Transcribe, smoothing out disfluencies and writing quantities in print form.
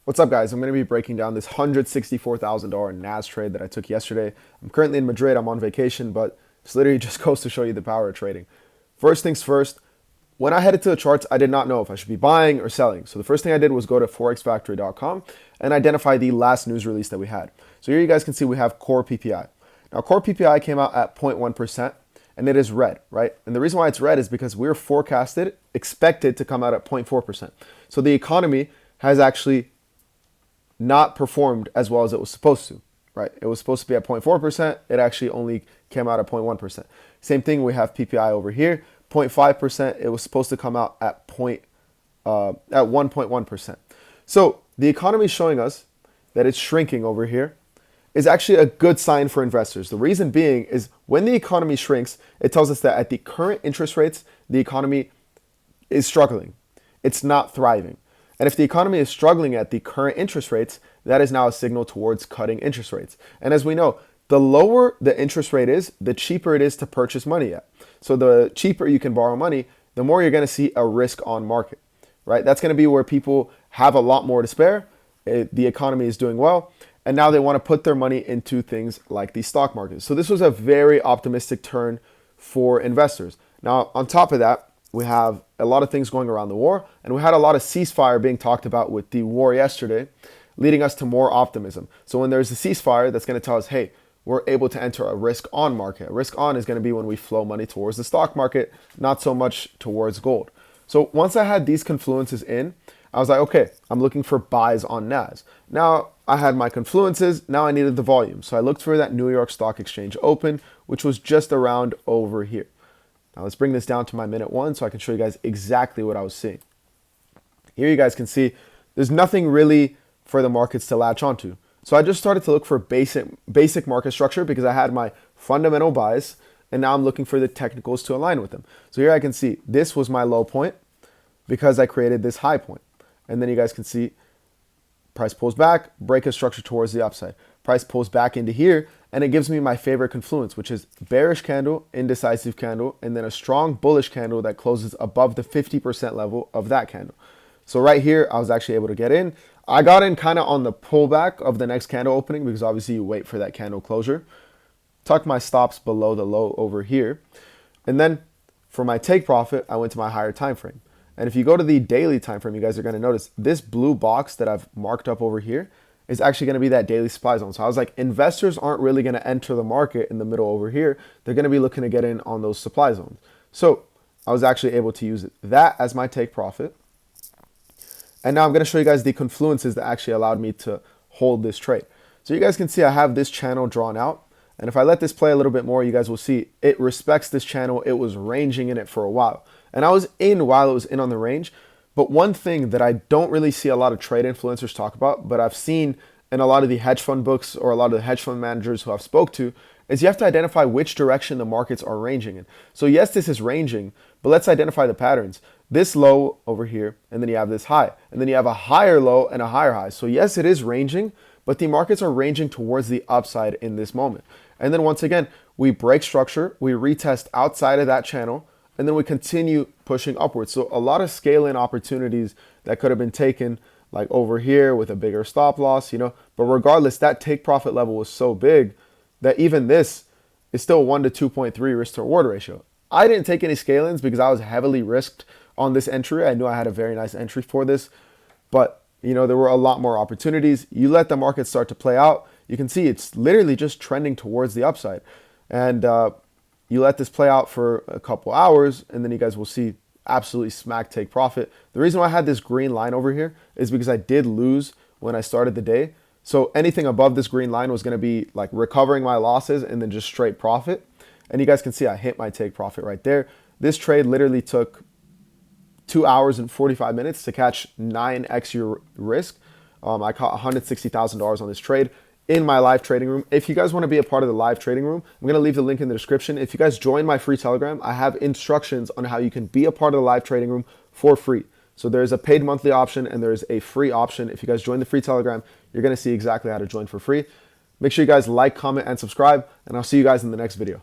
What's up, guys? I'm going to be breaking down this $164,000 NAS trade that I took yesterday. I'm currently in Madrid. I'm on vacation, but this literally just goes to show you the power of trading. First things first, when I headed to the charts, I did not know if I should be buying or selling. So the first thing I did was go to forexfactory.com and identify the last news release that we had. So here you guys can see we have core PPI. Now, core PPI came out at 0.1%, and it is red, right? And the reason why it's red is because we're expected to come out at 0.4%. So the economy has actually not performed as well as it was supposed to, right? It was supposed to be at 0.4%. It actually only came out at 0.1%. Same thing, we have PPI over here, 0.5%. It was supposed to come out at 1.1%. So the economy is showing us that it's shrinking over here is actually a good sign for investors. The reason being is when the economy shrinks, it tells us that at the current interest rates, the economy is struggling. It's not thriving. And if the economy is struggling at the current interest rates, that is now a signal towards cutting interest rates. And as we know, the lower the interest rate is, the cheaper it is to purchase money at. So the cheaper you can borrow money, the more you're going to see a risk on market, right? That's going to be where people have a lot more to spare. The economy is doing well, and now they want to put their money into things like the stock market. So this was a very optimistic turn for investors. Now, on top of that, we have a lot of things going around the war, and we had a lot of ceasefire being talked about with the war yesterday, leading us to more optimism. So when there's a ceasefire, that's going to tell us, hey, we're able to enter a risk on market. A risk on is going to be when we flow money towards the stock market, not so much towards gold. So once I had these confluences in, I was like, okay, I'm looking for buys on NAS. Now I had my confluences, now I needed the volume. So I looked for that New York Stock Exchange open, which was just around over here. Now let's bring this down to my minute one so I can show you guys exactly what I was seeing. Here you guys can see there's nothing really for the markets to latch onto. So I just started to look for basic market structure because I had my fundamental buys, and now I'm looking for the technicals to align with them. So here I can see this was my low point because I created this high point. And then you guys can see price pulls back, break a structure towards the upside. Price pulls back into here, and it gives me my favorite confluence, which is bearish candle, indecisive candle, and then a strong bullish candle that closes above the 50% level of that candle. So right here, I was actually able to get in. I got in kind of on the pullback of the next candle opening because obviously you wait for that candle closure. Tuck my stops below the low over here. And then for my take profit, I went to my higher time frame. And if you go to the daily time frame, you guys are going to notice this blue box that I've marked up over here is actually going to be that daily supply zone. So I was like, investors aren't really going to enter the market in the middle over here. They're going to be looking to get in on those supply zones. So I was actually able to use that as my take profit. And now I'm going to show you guys the confluences that actually allowed me to hold this trade. So you guys can see I have this channel drawn out. And if I let this play a little bit more, you guys will see it respects this channel. It was ranging in it for a while. And I was in while it was in on the range. But one thing that I don't really see a lot of trade influencers talk about, but I've seen in a lot of the hedge fund books or a lot of the hedge fund managers who I've spoke to, is you have to identify which direction the markets are ranging in. So yes, this is ranging, but let's identify the patterns. This low over here, and then you have this high, and then you have a higher low and a higher high. So yes, it is ranging, but the markets are ranging towards the upside in this moment. And then once again, we break structure, we retest outside of that channel, and then we continue pushing upwards. So a lot of scale-in opportunities that could have been taken like over here with a bigger stop loss, but regardless, that take profit level was so big that even this is still 1 to 2.3 risk to reward ratio. I didn't take any scale-ins because I was heavily risked on this entry. I knew I had a very nice entry for this, but there were a lot more opportunities. You let the market start to play out, you can see it's literally just trending towards the upside. And you let this play out for a couple hours, and then you guys will see absolutely smack take profit. The reason why I had this green line over here is because I did lose when I started the day. So anything above this green line was going to be like recovering my losses and then just straight profit. And you guys can see I hit my take profit right there. This trade literally took 2 hours and 45 minutes to catch 9x your risk. I caught $160,000 on this trade in my live trading room. If you guys want to be a part of the live trading room, I'm going to leave the link in the description. If you guys join my free Telegram, I have instructions on how you can be a part of the live trading room for free. So there's a paid monthly option and there's a free option. If you guys join the free Telegram, you're going to see exactly how to join for free. Make sure you guys like, comment, and subscribe, and I'll see you guys in the next video.